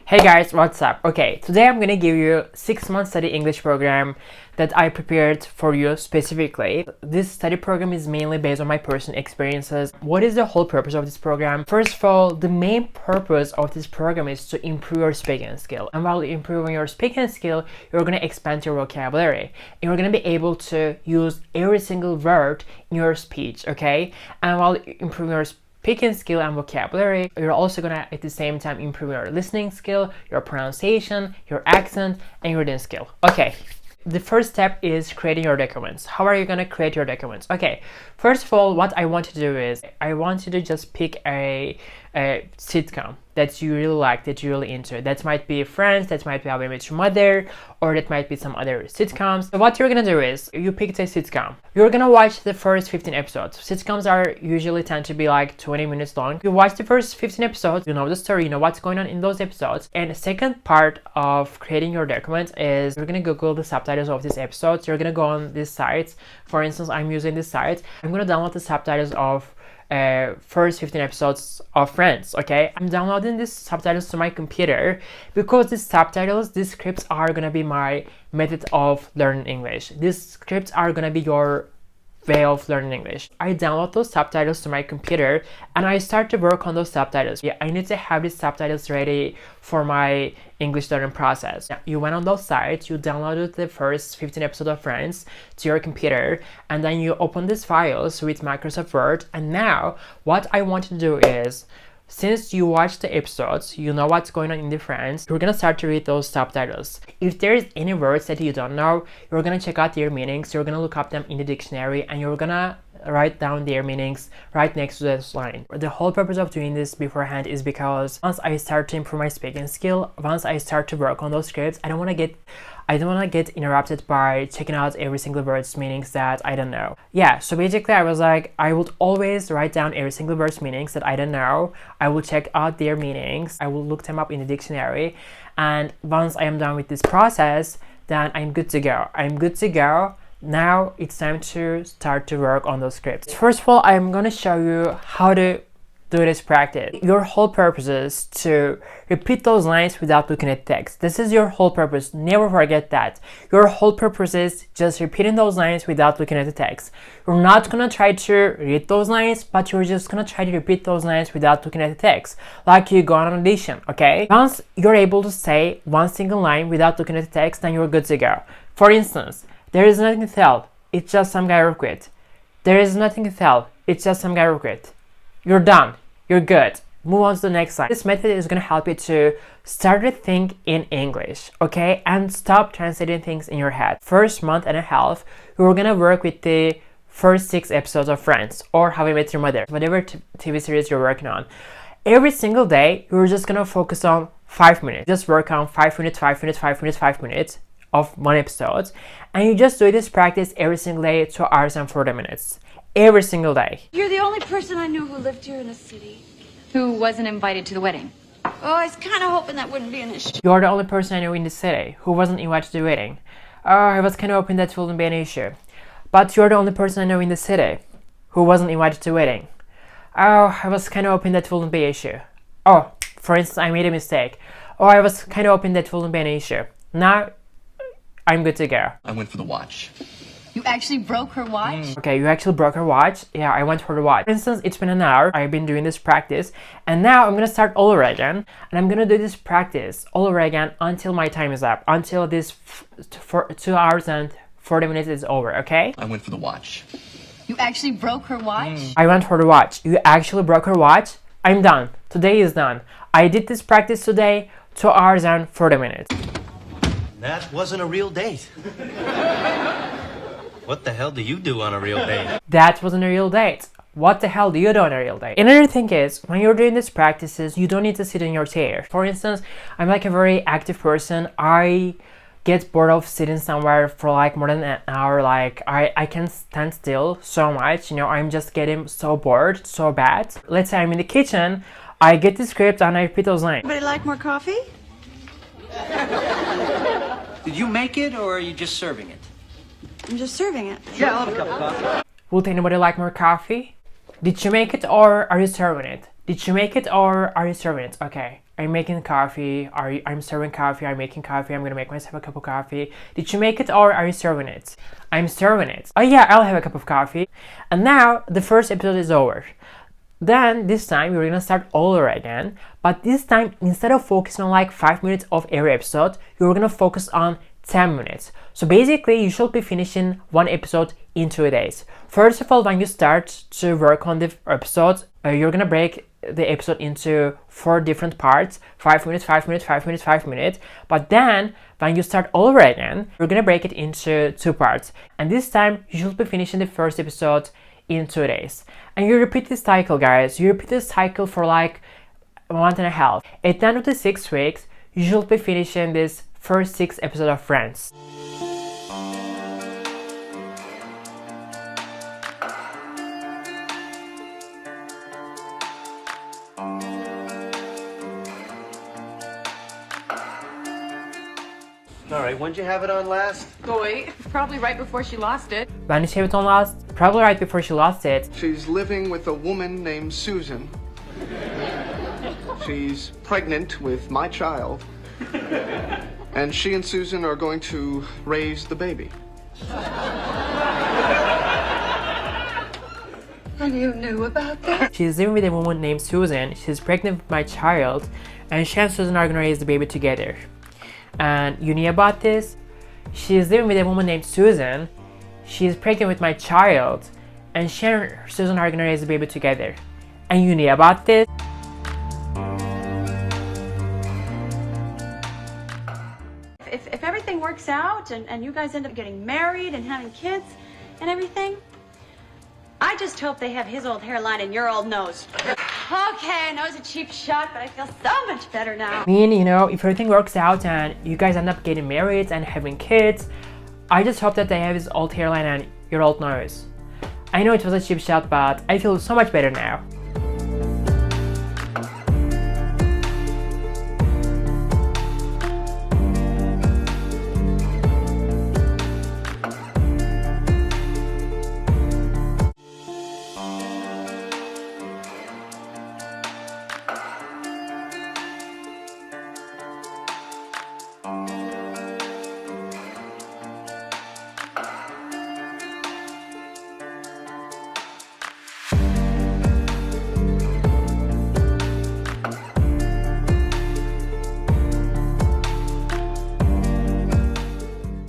Hey guys, what's up? Okay, today I'm gonna give you 6-month study English program that I prepared for you specifically. This study program is mainly based on my personal experiences. What is the whole purpose of this program? First of all, the main purpose of this program is to improve your speaking skill. And while improving your speaking skill, you're gonna expand your vocabulary. And you're gonna be able to use every single word in your speech, okay? And while improving your speaking skill and vocabulary, you're also gonna at the same time improve your listening skill, your pronunciation, your accent, and your reading skill. Okay, the first step is creating your documents. How are you gonna create your documents? Okay, first of all, what I want to do is I want you to just pick a sitcom that you really like, that you're really into. That might be Friends, that might be How I Met Your Mother, or that might be some other sitcoms. So what you're gonna do is you picked a sitcom. You're gonna watch the first 15 episodes. Sitcoms are usually tend to be like 20 minutes long. You watch the first 15 episodes, you know the story, you know what's going on in those episodes. And the second part of creating your document is you're gonna Google the subtitles of these episodes. You're gonna go on these sites. For instance, I'm using this site. I'm gonna download the subtitles of first 15 episodes of Friends. Okay, I'm downloading these subtitles to my computer because these subtitles, these scripts are gonna be my method of learning English. These scripts are gonna be your way of learning English. I download those subtitles to my computer and I start to work on those subtitles. Yeah, I need to have these subtitles ready for my English learning process. You went on those sites, you downloaded the first 15 episodes of Friends to your computer, and then you open these files with Microsoft Word. And now what I want to do is, since you watch the episodes, you know what's going on in the Friends, you're gonna start to read those subtitles. If there's any words that you don't know, you're gonna check out their meanings, you're gonna look up them in the dictionary, and you're gonna write down their meanings right next to this line. The whole purpose of doing this beforehand is because once I start to improve my speaking skill, once I start to work on those scripts, I don't want to get interrupted by checking out every single word's meanings that I don't know. Yeah, so basically I was like, I would always write down every single word's meanings that I don't know. I will check out their meanings. I will look them up in the dictionary. And once I am done with this process, then I'm good to go. I'm good to go. Now it's time to start to work on those scripts. First of all, I'm gonna show you how to do this practice. Your whole purpose is to repeat those lines without looking at text. This is your whole purpose. Never forget that. Your whole purpose is just repeating those lines without looking at the text. You're not gonna try to read those lines, but you're just gonna try to repeat those lines without looking at the text. Like you go on an audition, okay? Once you're able to say one single line without looking at the text, then you're good to go. For instance, there is nothing to tell. It's just some guy who quit. There is nothing to tell. It's just some guy who quit. You're done. You're good. Move on to the next line. This method is going to help you to start to think in English, okay? And stop translating things in your head. First month and a half, you're going to work with the first 6 episodes of Friends or How I Met Your Mother, whatever TV series you're working on. Every single day, you're just going to focus on 5 minutes. Just work on 5 minutes, 5 minutes, 5 minutes, 5 minutes of one episode. And you just do this practice every single day, 2 hours and 40 minutes. Every single day. You're the only person I knew who lived here in the city. Who wasn't invited to the wedding? Oh, I was kind of hoping that wouldn't be an issue. You're the only person I know in the city who wasn't invited to the wedding. Oh, I was kind of hoping that wouldn't be an issue. But you're the only person I know in the city who wasn't invited to the wedding. Oh, I was kind of hoping that wouldn't be an issue. Oh, for instance, I made a mistake. Oh, I was kind of hoping that wouldn't be an issue. Now, I'm good to go. I went for the watch. You actually broke her watch? Okay, you actually broke her watch? Yeah, I went for the watch. For instance, it's been an hour. I've been doing this practice. And now I'm gonna start all over again. And I'm gonna do this practice all over again until my time is up. Until this 2 hours and 40 minutes is over, okay? I went for the watch. You actually broke her watch? I went for the watch. You actually broke her watch? I'm done. Today is done. I did this practice today, 2 hours and 40 minutes. That wasn't a real date. What the hell do you do on a real date? That wasn't a real date. What the hell do you do on a real date? Another thing is, when you're doing these practices, you don't need to sit in your chair. For instance, I'm like a very active person. I get bored of sitting somewhere for like more than an hour. Like I can stand still so much, you know, I'm just getting so bored, so bad. Let's say I'm in the kitchen, I get the script and I repeat those lines. Anybody like more coffee? Did you make it or are you just serving it? I'm just serving it. Yeah, I'll have a cup of coffee. Would anybody like more coffee? Did you make it or are you serving it? Did you make it or are you serving it? Okay. I'm making coffee. I'm serving coffee. I'm making coffee. I'm gonna make myself a cup of coffee. Did you make it or are you serving it? I'm serving it. Oh yeah, I'll have a cup of coffee. And now the first episode is over. Then this time we're gonna start all over again. But this time, instead of focusing on like 5 minutes of every episode, you're gonna focus on 10 minutes. So basically, you should be finishing one episode in 2 days. First of all, when you start to work on the episode, you're gonna break the episode into 4 different parts: 5 minutes, 5 minutes, 5 minutes, 5 minutes. But then when you start all over again, you're gonna break it into 2 parts. And this time, you should be finishing the first episode in 2 days. And you repeat this cycle, guys. You repeat this cycle for like a month and a half. At the end of the 6 weeks, you should be finishing this first 6 episodes of Friends. All right, when'd you have it on last? Boy, probably right before she lost it. When did she have it on last? Probably right before she lost it. She's living with a woman named Susan. She's pregnant with my child. And she and Susan are going to raise the baby. And you knew about that? She's living with a woman named Susan. She's pregnant with my child, and she and Susan are gonna raise the baby together. And you knew about this? She's living with a woman named Susan. She's pregnant with my child, and she and Susan are gonna raise the baby together. And you knew about this? If everything works out and you guys end up getting married and having kids and everything, I just hope they have his old hairline and your old nose. Okay, I know it's a cheap shot, but I feel so much better now. I mean, you know, if everything works out and you guys end up getting married and having kids, I just hope that they have his old hairline and your old nose. I know it was a cheap shot, but I feel so much better now.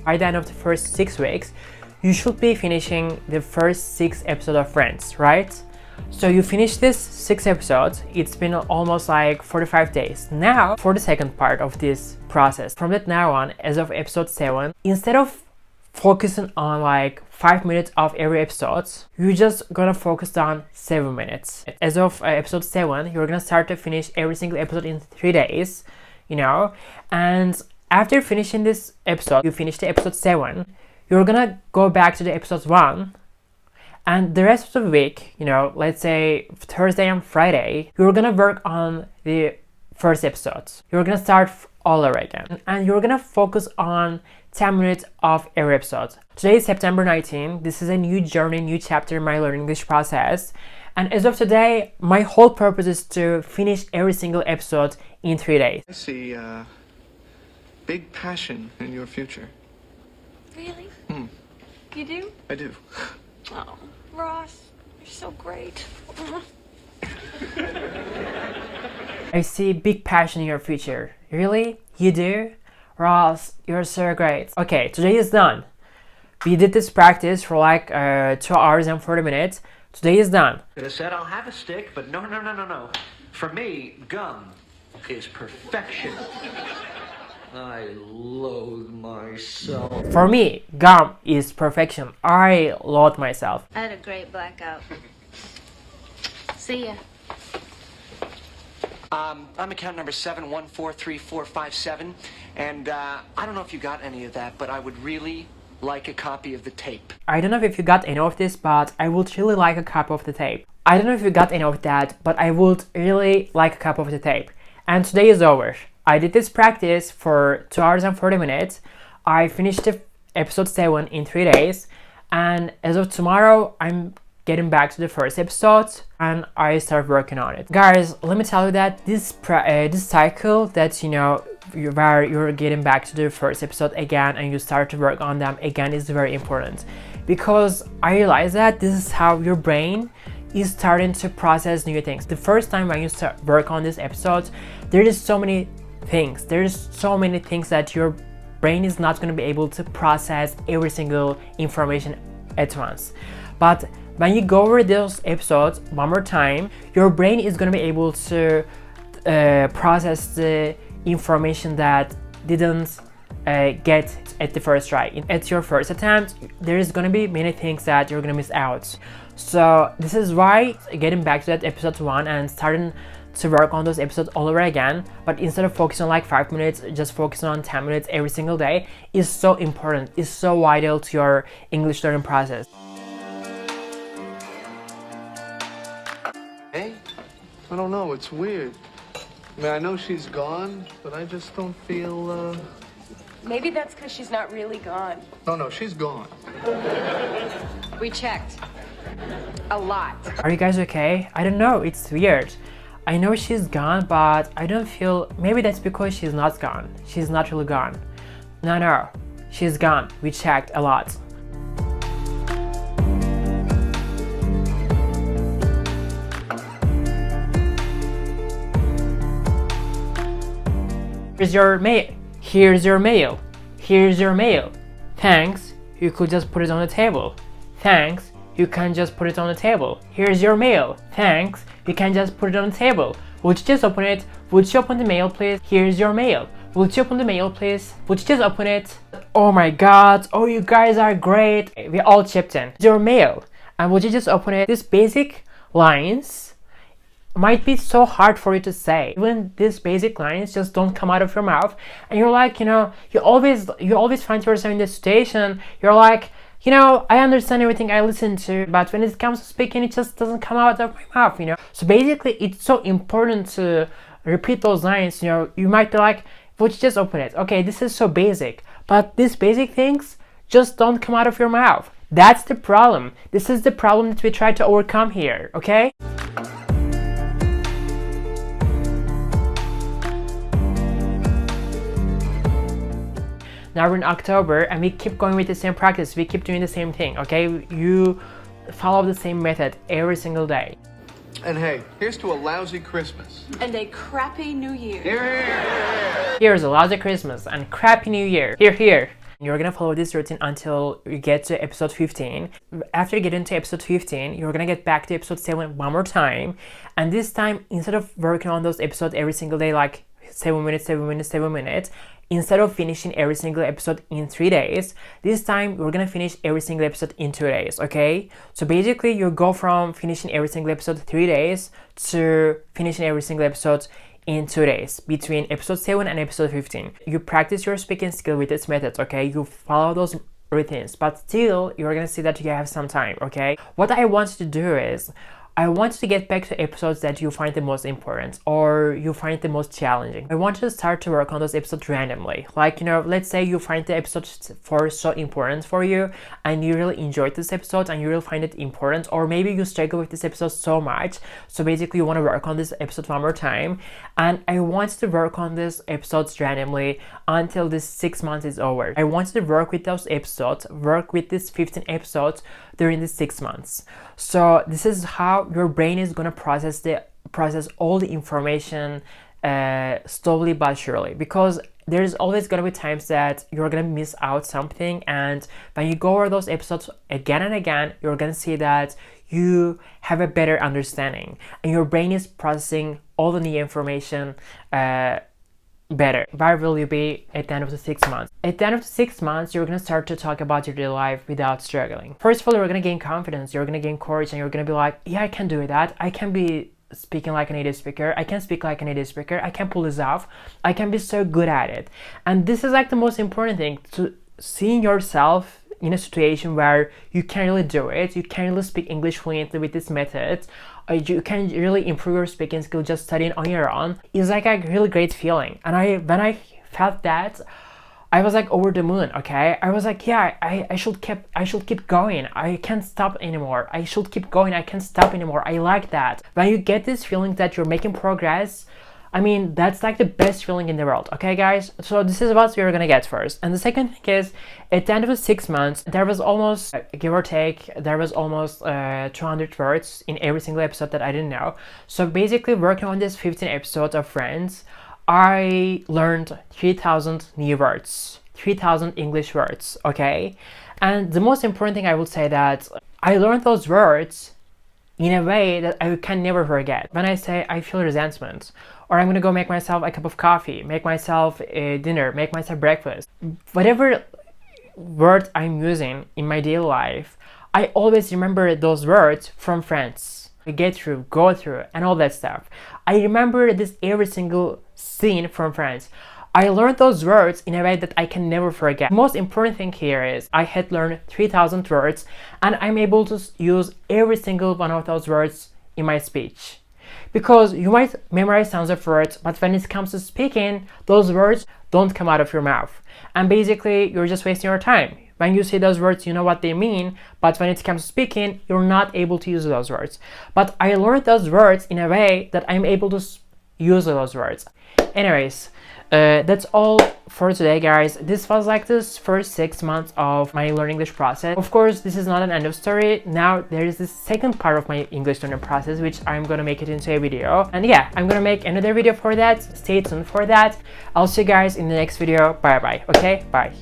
By the end of the first 6 weeks, you should be finishing the first 6 episodes of Friends, right? So you finish this 6 episodes, it's been almost like 45 days. Now, for the second part of this process, from that now on, as of episode 7, instead of focusing on like 5 minutes of every episode, you're just gonna focus on 7 minutes. As of episode 7, you're gonna start to finish every single episode in 3 days, you know, and after finishing this episode, you finish the episode 7, you're gonna go back to the episode 1, and the rest of the week, you know, let's say Thursday and Friday, you're gonna work on the first episodes. You're gonna start all over again, and you're gonna focus on 10 minutes of every episode. Today is September 19. This is a new journey, new chapter in my learning English process. And as of today, my whole purpose is to finish every single episode in 3 days. I see big passion in your future. Really? You do? I do. Oh, Ross, you're so great. I see big passion in your future. Really? You do? Ross, you're so great. Okay, today is done. We did this practice for like 2 hours and 40 minutes. Today is done. Could have said I'll have a stick, but no. For me, gum is perfection. I loathe myself. For me, gum is perfection. I loathe myself. I had a great blackout. See ya. I'm account number 7143457, and I don't know if you got any of that, but I would really like a copy of the tape. I don't know if you got any of this, but I would really like a copy of the tape. I don't know if you got any of that, but I would really like a copy of the tape. And today is over. I did this practice for 2 hours and 40 minutes. I finished the episode 7 in 3 days. And as of tomorrow, I'm getting back to the first episode and I start working on it. Guys, let me tell you that this cycle that where you're getting back to the first episode again and you start to work on them again is very important, because I realize that this is how your brain is starting to process new things. The first time when you start work on this episode, there is so many things that your brain is not going to be able to process every single information at once. But when you go over those episodes one more time, your brain is going to be able to process the information that didn't get at the first try. At your first attempt, there is going to be many things that you're going to miss out. So this is why getting back to that episode 1 and starting to work on those episodes all over again, but instead of focusing on like 5 minutes, just focusing on 10 minutes every single day is so important, is so vital to your English learning process. Hey, I don't know, it's weird. I mean, I know she's gone, but I just don't feel, Maybe that's because she's not really gone. No, she's gone. We checked. A lot. Are you guys okay? I don't know, it's weird. I know she's gone, but I don't feel... Maybe that's because she's not gone. She's not really gone. No, she's gone. We checked a lot. Here's your mail. Here's your mail. Here's your mail. Thanks. You could just put it on the table. Thanks. You can just put it on the table. Here's your mail. Thanks. You can just put it on the table. Would you just open it? Would you open the mail, please? Here's your mail. Would you open the mail, please? Would you just open it? Oh my god. Oh, you guys are great. We all chipped in. Here's your mail. And would you just open it? These basic lines might be so hard for you to say. Even these basic lines just don't come out of your mouth. And you're like, you always find yourself in this situation. You're like, I understand everything I listen to, but when it comes to speaking, it just doesn't come out of my mouth, So basically, it's so important to repeat those lines, You might be like, would you just open it? Okay, this is so basic, but these basic things just don't come out of your mouth. That's the problem. This is the problem that we try to overcome here, okay? Now we're in October and we keep going with the same practice. We keep doing the same thing, okay? You follow the same method every single day. And hey, here's to a lousy Christmas. And a crappy New Year. Here's a lousy Christmas and crappy New Year. Here. You're gonna follow this routine until you get to episode 15. After getting to episode 15, you're gonna get back to episode 7 one more time. And this time, instead of working on those episodes every single day, like 7 minutes, instead of finishing every single episode in 3 days, this time we're gonna finish every single episode in 2 days, okay? So basically you go from finishing every single episode 3 days to finishing every single episode in 2 days, between episode 7 and episode 15. You practice your speaking skill with this method, okay? You follow those routines, but still you're gonna see that you have some time, okay? What I want you to do is, I want you to get back to episodes that you find the most important or you find the most challenging. I want you to start to work on those episodes randomly. Like, let's say you find the episode 4 so important for you and you really enjoyed this episode and you really find it important, or maybe you struggle with this episode so much. So basically you want to work on this episode one more time. And I want you to work on these episodes randomly until this 6 months is over. I want you to work with those episodes, work with these 15 episodes during the 6 months. So this is how your brain is gonna process all the information slowly but surely, because there's always gonna be times that you're gonna miss out something, and when you go over those episodes again and again, you're gonna see that you have a better understanding and your brain is processing all the new information better. Where will you be at the end of the 6 months? At the end of the 6 months, you're gonna start to talk about your daily life without struggling. First of all, you're gonna gain confidence, you're gonna gain courage, and you're gonna be like, yeah, I can do that. I can be speaking like a native speaker. I can speak like a native speaker. I can pull this off. I can be so good at it. And this is like the most important thing, to seeing yourself in a situation where you can really do it. You can really speak English fluently with this method. You can really improve your speaking skill just studying on your own. It's like a really great feeling. And when I felt that, I was like over the moon, okay? I was like, yeah, I should keep going. I can't stop anymore. I should keep going. I can't stop anymore. I like that. When you get this feeling that you're making progress, I mean, that's like the best feeling in the world, okay, guys? So this is what we're gonna get first. And the second thing is, at the end of the 6 months, there was almost, give or take, there was almost 200 words in every single episode that I didn't know. So basically, working on this 15 episodes of Friends, I learned 3,000 new words, 3,000 English words, okay? And the most important thing I would say that I learned those words in a way that I can never forget. When I say I feel resentment, or I'm gonna go make myself a cup of coffee, make myself a dinner, make myself breakfast, whatever word I'm using in my daily life, I always remember those words from Friends. Get through, go through, and all that stuff. I remember this every single scene from Friends. I learned those words in a way that I can never forget. The most important thing here is I had learned 3,000 words, and I'm able to use every single one of those words in my speech. Because you might memorize tons of words, but when it comes to speaking, those words don't come out of your mouth. And basically, you're just wasting your time. When you say those words, you know what they mean, but when it comes to speaking, you're not able to use those words. But I learned those words in a way that I'm able to use those words. Anyways, that's all for today, guys. This was like this first 6 months of my learning English process. Of course, this is not an end of story. Now there is this second part of my English learning process, which I'm gonna make it into a video. And yeah, I'm gonna make another video for that. Stay tuned for that. I'll see you guys in the next video. Bye bye. Okay, bye.